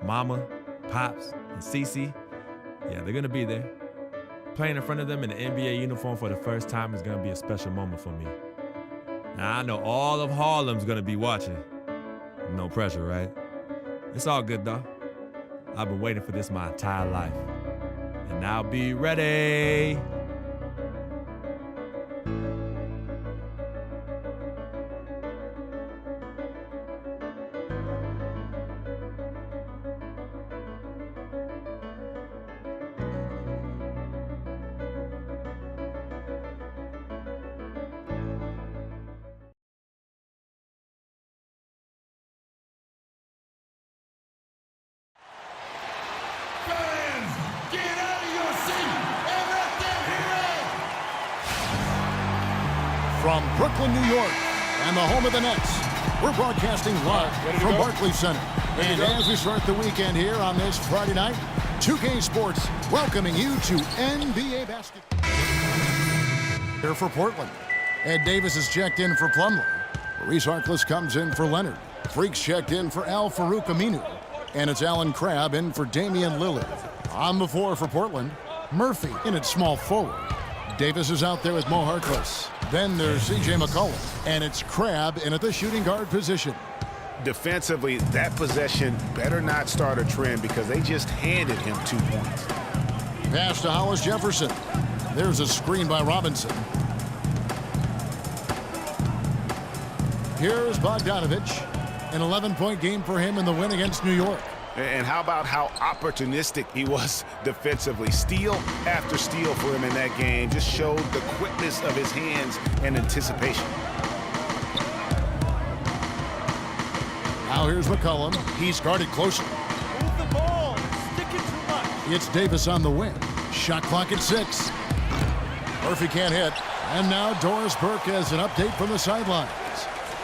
Mama, Pops, and Cece, yeah, they're gonna be there. Playing in front of them in the NBA uniform for the first time is gonna be a special moment for me. Now, I know all of Harlem's gonna be watching. No pressure, right? It's all good, though. I've been waiting for this my entire life. And I'll be ready. From Brooklyn, New York, and the home of the Nets, we're broadcasting live from Barclays Center. And as we start the weekend here on this Friday night, 2K Sports welcoming you to NBA basketball. Here for Portland. Ed Davis is checked in for Plumlee. Maurice Harkless comes in for Leonard. Freaks checked in for Al-Farouq Aminu. And it's Allen Crabbe in for Damian Lillard. On the floor for Portland, Murphy in at small forward. Davis is out there with Mo Harkless. Then there's C.J. McCollum, and it's Crabbe in at the shooting guard position. Defensively, that possession better not start a trend because they just handed him 2 points. Pass to Hollis Jefferson. There's a screen by Robinson. Here's Bogdanovich. An 11-point game for him in the win against New York. And how about how opportunistic he was defensively? Steal after steal for him in that game just showed the quickness of his hands and anticipation. Now here's McCollum. He's guarded closer. Move the ball. Sticking too much. It's Davis on the wing. Shot clock at 6. Murphy can't hit. And now Doris Burke has an update from the sidelines.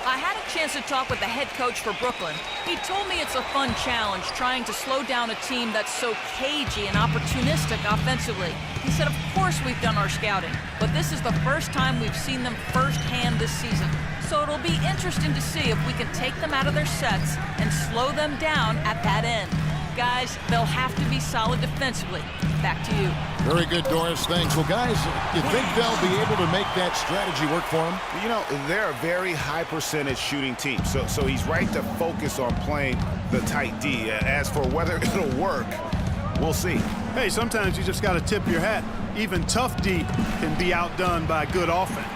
I had a chance to talk with the head coach for Brooklyn. He told me it's a fun challenge trying to slow down a team that's so cagey and opportunistic offensively. He said, of course we've done our scouting, but this is the first time we've seen them firsthand this season. So it'll be interesting to see if we can take them out of their sets and slow them down at that end. Guys, they'll have to be solid defensively. Back to you. Very good, Doris. Thanks. Well, guys, you think they'll be able to make that strategy work for them? You know, they're a very high percentage shooting team, so he's right to focus on playing the tight D. As for whether it'll work, we'll see. Hey, sometimes you just got to tip your hat. Even tough D can be outdone by good offense.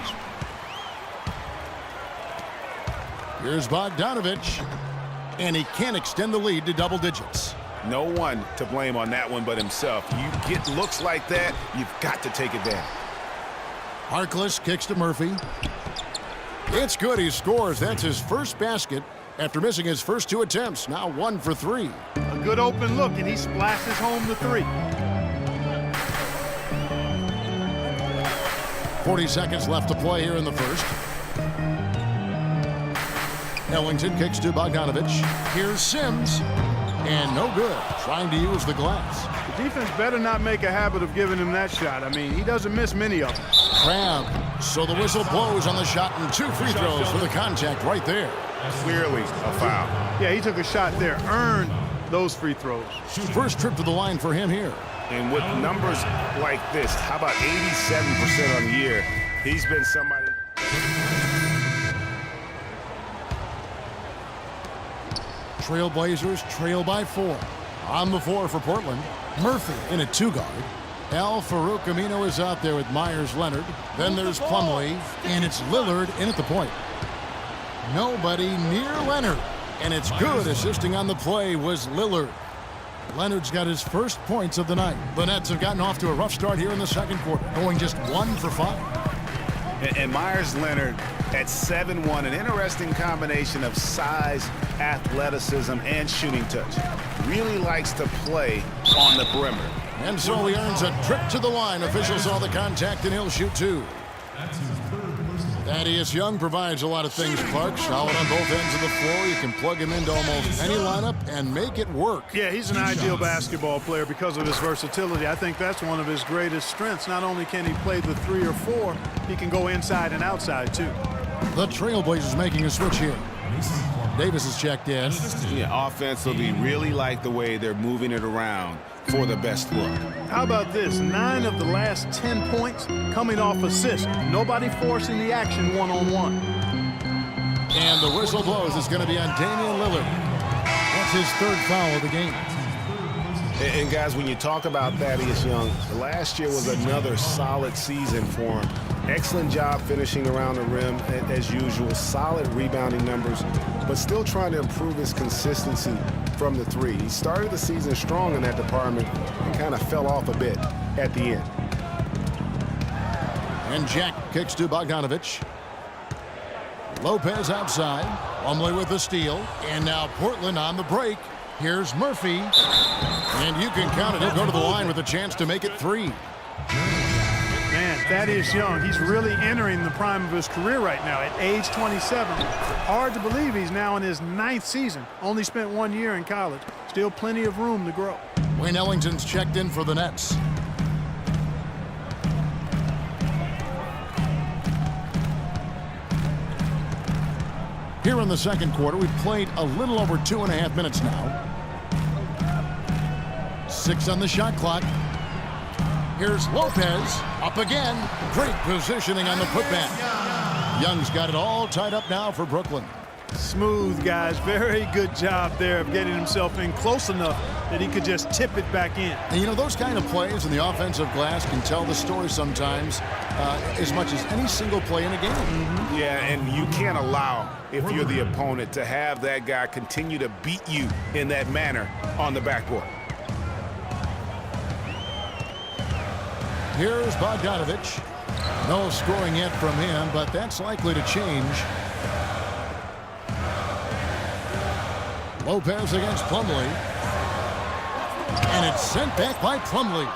Here's Bogdanovich, and he can't extend the lead to double digits. No one to blame on that one but himself. You get looks like that, you've got to take advantage. Harkless kicks to Murphy. It's good. He scores. That's his first basket after missing his first 2 attempts. Now 1 for 3. A good open look, and he splashes home the 3. 40 seconds left to play here in the first. Ellington kicks to Bogdanovich. Here's Sims. And no good. Trying to use the glass. The defense better not make a habit of giving him that shot. I mean, he doesn't miss many of them. Crabbe. So the whistle blows on the shot, and 2 free throws for the contact right there. Clearly a foul. Yeah, he took a shot there, earned those free throws. First trip to the line for him here. And with numbers like this, how about 87% on the year? He's been somebody. Trailblazers trail by 4. On the floor for Portland, Murphy in a 2-guard. Al-Farouq Aminu is out there with Myers Leonard. Then there's Plumlee, and it's Lillard in at the point. Nobody near Leonard, and it's good. Assisting on the play was Lillard. Leonard's got his first points of the night. The Nets have gotten off to a rough start here in the second quarter, going just 1 for 5. And Myers Leonard at 7'1", an interesting combination of size, athleticism, and shooting touch. Really likes to play on the perimeter. And so he earns a trip to the line. Officials saw the contact, and he'll shoot 2. Thaddeus Young provides a lot of things, Clark. Solid on both ends of the floor. You can plug him into almost any lineup and make it work. Yeah, he's an ideal basketball player because of his versatility. I think that's one of his greatest strengths. Not only can he play the 3 or 4, he can go inside and outside, too. The Trailblazers making a switch here. Davis is checked in. Yeah, offensively, really like the way they're moving it around for the best look. How about this? 9 of the last 10 points coming off assists. Nobody forcing the action one-on-one. And the whistle blows. It's going to be on Damian Lillard. That's his 3rd foul of the game. And guys, when you talk about Thaddeus Young, last year was another solid season for him. Excellent job finishing around the rim as usual. Solid rebounding numbers, but still trying to improve his consistency from the 3. He started the season strong in that department and kind of fell off a bit at the end. And Jack kicks to Bogdanovich. Lopez outside. Plumlee with the steal. And now Portland on the break. Here's Murphy. And you can count it. He'll go to the line with a chance to make it 3. Man, Thaddeus Young, he's really entering the prime of his career right now at age 27. Hard to believe he's now in his 9th season. Only spent 1 year in college. Still plenty of room to grow. Wayne Ellington's checked in for the Nets. Here in the second quarter, we've played a little over 2.5 minutes now. 6 on the shot clock. Here's Lopez up again. Great positioning on the putback. Young's got it all tied up now for Brooklyn. Smooth, guys. Very good job there of getting himself in close enough that he could just tip it back in. And you know, those kind of plays in the offensive glass can tell the story sometimes as much as any single play in a game. Mm-hmm. Yeah, and you can't allow, if you're the opponent, to have that guy continue to beat you in that manner on the backboard. Here's Bogdanovich. No scoring yet from him, but that's likely to change. Lopez against Plumlee. And it's sent back by Plumlee.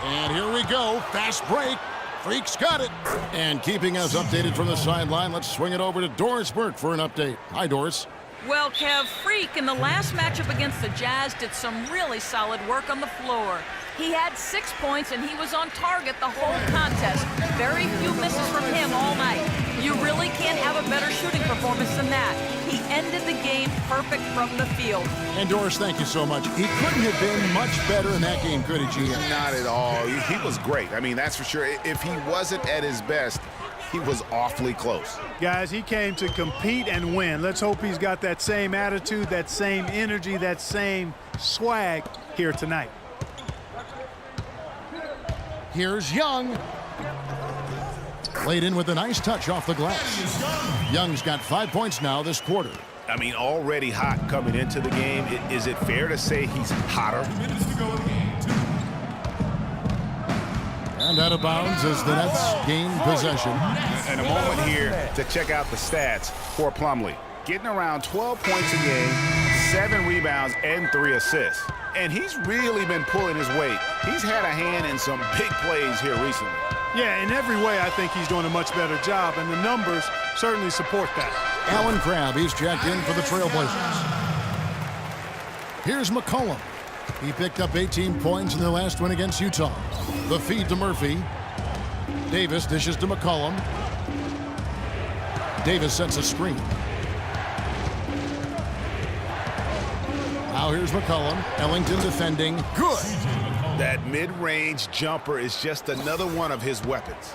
And here we go. Fast break. Freak's got it. And keeping us updated from the sideline, let's swing it over to Doris Burke for an update. Hi, Doris. Well, Kev, Freak in the last matchup against the Jazz did some really solid work on the floor. He had 6 points, and he was on target the whole contest. Very few misses from him all night. You really can't have a better shooting performance than that. He ended the game perfect from the field. And Doris, thank you so much. He couldn't have been much better in that game, could he, GM? Not at all. He was great. I mean, that's for sure. If he wasn't at his best, he was awfully close. Guys, he came to compete and win. Let's hope he's got that same attitude, that same energy, that same swag here tonight. Here's Young. Laid in with a nice touch off the glass. Young's got 5 points now this quarter. I mean, already hot coming into the game. Is it fair to say he's hotter? And out of bounds as the Nets gain possession. And a moment here to check out the stats for Plumlee. Getting around 12 points a game, 7 rebounds, and 3 assists. And he's really been pulling his weight. He's had a hand in some big plays here recently. Yeah, in every way, I think he's doing a much better job, and the numbers certainly support that. Allen Crabbe, he's checked in for the Trailblazers. Here's McCollum. He picked up 18 points in their last win against Utah. The feed to Murphy. Davis dishes to McCollum. Davis sets a screen. Now here's McCollum. Ellington defending. Good. That mid-range jumper is just another one of his weapons.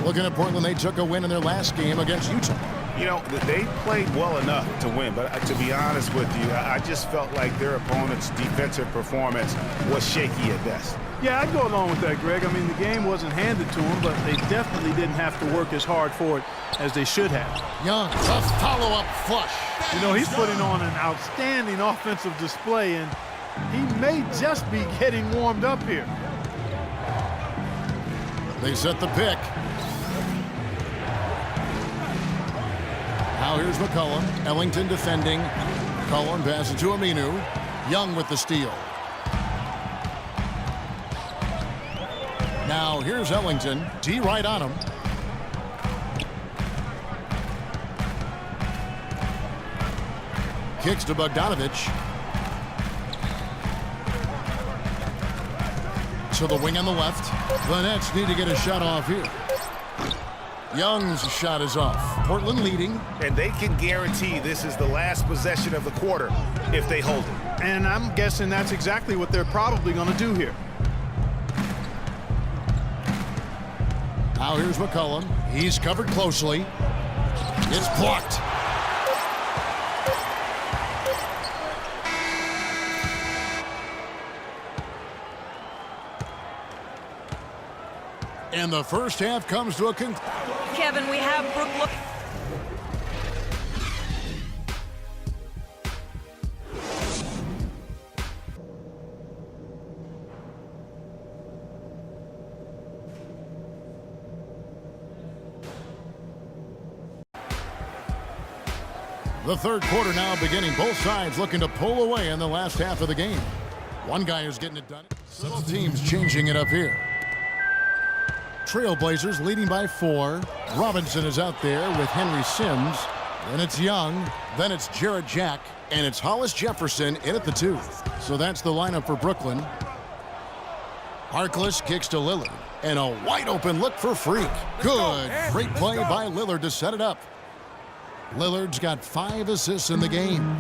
Looking at Portland, they took a win in their last game against Utah. You know, they played well enough to win, but to be honest with you, I just felt like their opponent's defensive performance was shaky at best. Yeah, I'd go along with that, Greg. I mean, the game wasn't handed to them, but they definitely didn't have to work as hard for it as they should have. Young, tough follow-up flush. You know, he's putting on an outstanding offensive display, and he may just be getting warmed up here. They set the pick. Now here's McCollum. Ellington defending. McCollum passes to Aminu. Young with the steal. Now here's Ellington. D right on him. Kicks to Bogdanovich. To the wing on the left. The Nets need to get a shot off here. Young's shot is off. Portland leading. And they can guarantee this is the last possession of the quarter if they hold it. And I'm guessing that's exactly what they're probably going to do here. Now here's McCollum. He's covered closely. It's blocked. And the first half comes to a conclusion. Kevin, we have Brooklyn. The third quarter now beginning. Both sides looking to pull away in the last half of the game. One guy is getting it done. Both teams changing it up here. Trailblazers leading by 4. Robinson is out there with Henry Sims. Then it's Young. Then it's Jarrett Jack. And it's Hollis Jefferson in at the 2. So that's the lineup for Brooklyn. Harkless kicks to Lillard. And a wide open look for Freak. Good. Great play by Lillard to set it up. Lillard's got 5 assists in the game.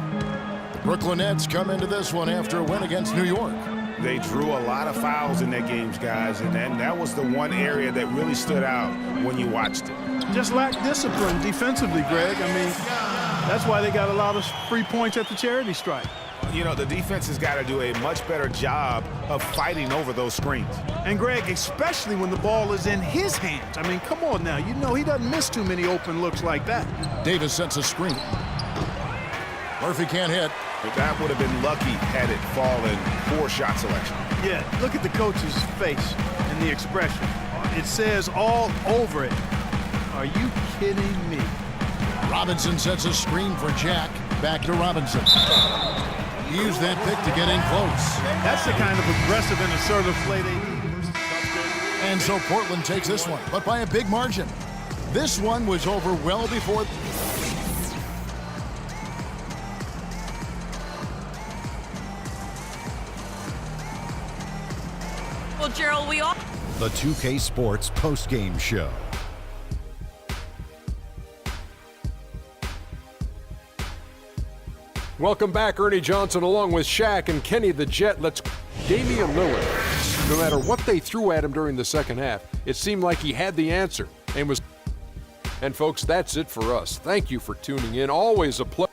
The Brooklyn Nets come into this one after a win against New York. They drew a lot of fouls in their games, guys, and that was the one area that really stood out when you watched it. Just lack discipline defensively, Greg. I mean, that's why they got a lot of free points at the charity stripe. You know, the defense has got to do a much better job of fighting over those screens. And Greg, especially when the ball is in his hands. I mean, come on now. You know he doesn't miss too many open looks like that. Davis sets a screen. Murphy can't hit. But that would have been lucky had it fallen. Poor shot selection. Yeah, look at the coach's face and the expression. It says all over it. Are you kidding me? Robinson sets a screen for Jack. Back to Robinson. Use that pick to get in close. That's the kind of aggressive and assertive play they do. And so Portland takes this one, but by a big margin. This one was over well before. Well, Gerald, we all... The 2K Sports postgame show. Welcome back, Ernie Johnson, along with Shaq and Kenny the Jet. Let's Damian Lillard. No matter what they threw at him during the second half, it seemed like he had the answer and was. And folks, that's it for us. Thank you for tuning in. Always a pleasure.